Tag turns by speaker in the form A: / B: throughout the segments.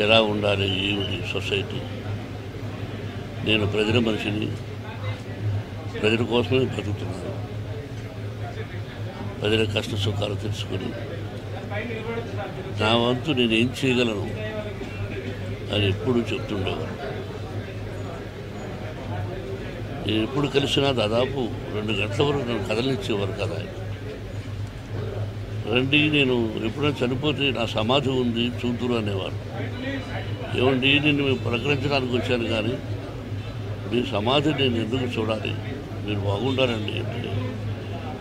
A: ఎలా ఉండాలి ఏమిటి సొసైటీ. నేను ప్రజల మనిషిని, ప్రజల కోసమే బతుకుతున్నాను. ప్రజల కష్ట సుఖాలు తెలుసుకొని నా వంతు నేను ఏం చేయగలను అని ఎప్పుడు చెప్తుండేవారు. నేను ఎప్పుడు కలిసినా దాదాపు 2 గంటల వరకు నన్ను కదలనిచ్చేవారు కదా. రండి, నేను ఎప్పుడైనా చనిపోతే నా సమాధి ఉంది చూతురు అనేవారు. ఏమండి, నేను ప్రకటించడానికి వచ్చాను కానీ మీ సమాధి నేను ఎందుకు చూడాలి, మీరు బాగుండాలండి అంటే.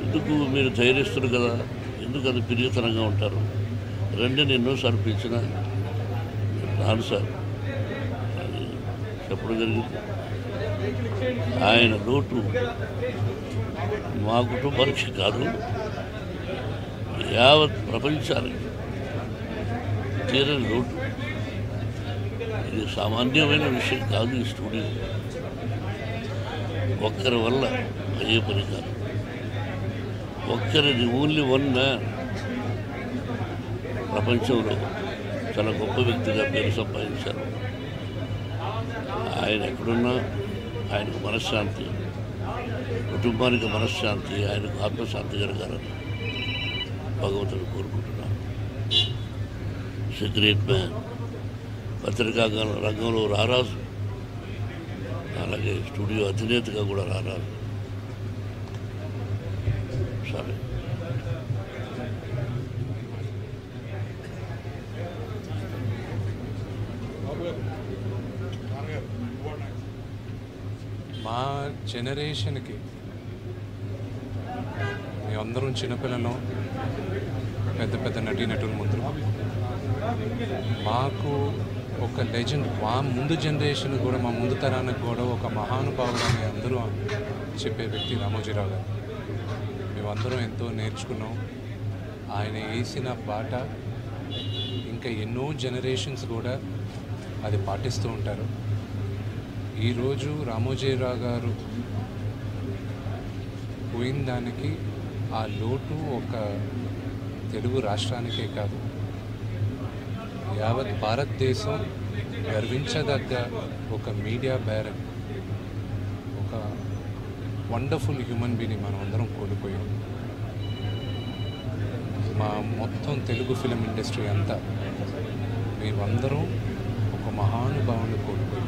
A: ఎందుకు మీరు ధైర్యస్తులు కదా, ఎందుకు అది పిరియతనంగా ఉంటారు, రండి నేను ఎన్నోసార్లు పిలిచిన రాను సార్ అని చెప్పడం జరిగింది. ఆయన లోటు మా కుటుంబానికి కాదు, యావత్ ప్రపంచానికి తీరని లోటు. ఇది సామాన్యమైన విషయం కాదు. ఈ స్టూడియో ఒక్కరి వల్ల అయ్యే పని కాదు. ఒక్కరిది ఓన్లీ వన్ మ్యాన్ ప్రపంచంలో చాలా గొప్ప వ్యక్తిగా పేరు సంపాదించారు. ఆయన ఎక్కడున్నా ఆయనకు మనశ్శాంతి, కుటుంబానికి మనశ్శాంతి, ఆయనకు ఆత్మశాంతి జరగాలని భగవంతుడు కోరుకుంటున్నాను. గ్రేట్ మ్యాన్, పత్రికా రంగంలో రారాజు, అలాగే స్టూడియో అధినేతగా కూడా రారాజు. సరే,
B: మా జనరేషన్కి మేమందరం చిన్నపిల్లలు, పెద్ద పెద్ద నటీనటుల ముందు మాకు ఒక లెజెండ్, మా ముందు జనరేషన్ కూడా, మా ముందు తరానికి కూడా ఒక మహానుభావుడు అని అందరూ చెప్పే వ్యక్తి రామోజీరావు గారు. మేమందరం ఎంతో నేర్చుకున్నాం. ఆయన వేసిన బాట ఇంకా ఎన్నో జనరేషన్స్ కూడా అది పాటిస్తూ ఉంటారు. ఈరోజు రామోజీరావు గారు పోయిన దానికి ఆ లోటు ఒక తెలుగు రాష్ట్రానికే కాదు, యావత్ భారతదేశం గర్వించదగ్గ ఒక మీడియా బ్యారన్, ఒక వండర్ఫుల్ హ్యూమన్ బీయింగ్ మనం అందరం కోల్పోయాం. మా మొత్తం తెలుగు ఫిలిం ఇండస్ట్రీ అంతా మేమందరం ఒక మహానుభావుని కోల్పోయాం.